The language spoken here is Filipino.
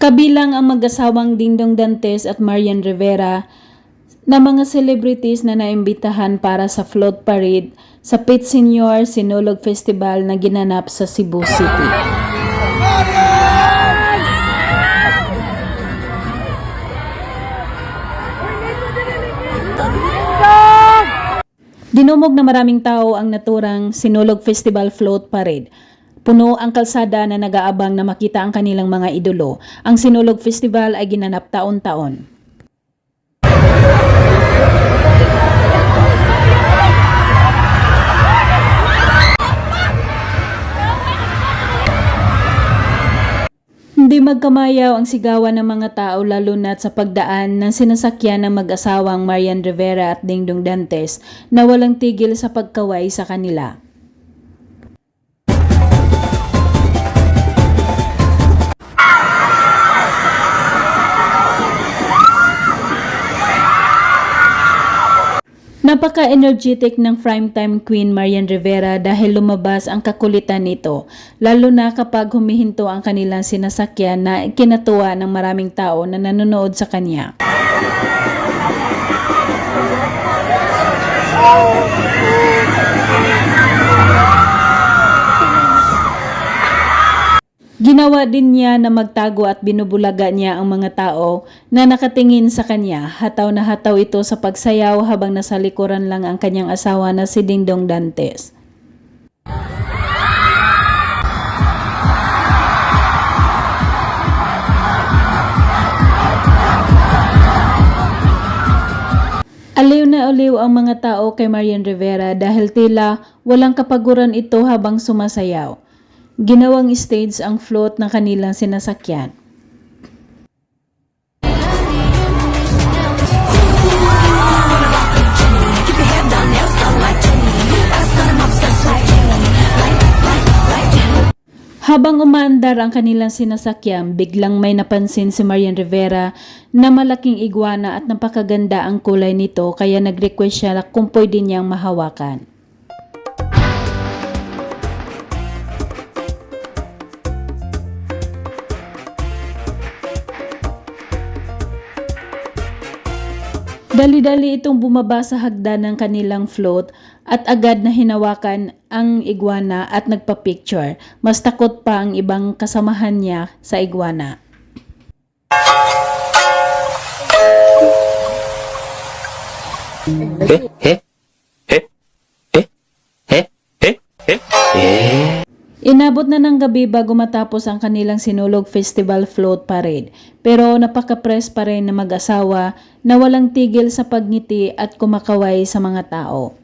Kabilang ang mag-asawang Dingdong Dantes at Marian Rivera na mga celebrities na naimbitahan para sa float parade sa Pit Senior Sinulog Festival na ginanap sa Cebu City. Dinumog na maraming tao ang naturang Sinulog Festival Float Parade. Puno ang kalsada na nag-aabang na makita ang kanilang mga idolo. Ang Sinulog Festival ay ginanap taon-taon. Hindi magkamayaw ang sigawan ng mga tao lalo na't sa pagdaan ng sinasakyan ng mag-asawang Marian Rivera at Dingdong Dantes na walang tigil sa pagkaway sa kanila. Napaka-energetic ng primetime queen Marian Rivera dahil lumabas ang kakulitan nito, lalo na kapag humihinto ang kanilang sinasakyan na kinatuwa ng maraming tao na nanonood sa kanya. Ginawa din niya na magtago at binubulaga niya ang mga tao na nakatingin sa kanya. Hataw na hataw ito sa pagsayaw habang nasa likuran lang ang kanyang asawa na si Dingdong Dantes. Aliw na aliw ang mga tao kay Marian Rivera dahil tila walang kapaguran ito habang sumasayaw. Ginawang stage ang float ng kanilang sinasakyan. Habang umaandar ang kanilang sinasakyan, biglang may napansin si Marian Rivera na malaking iguana at napakaganda ang kulay nito kaya nag-request siya kung pwede niyang mahawakan. Dali-dali itong bumaba sa hagdan ng kanilang float at agad na hinawakan ang iguana at nagpa-picture. Mas takot pa ang ibang kasamahan niya sa iguana. Inabot na ng gabi bago matapos ang kanilang Sinulog Festival Float Parade. Pero napaka-press pa rin na mag-asawa na walang tigil sa pagngiti at kumakaway sa mga tao.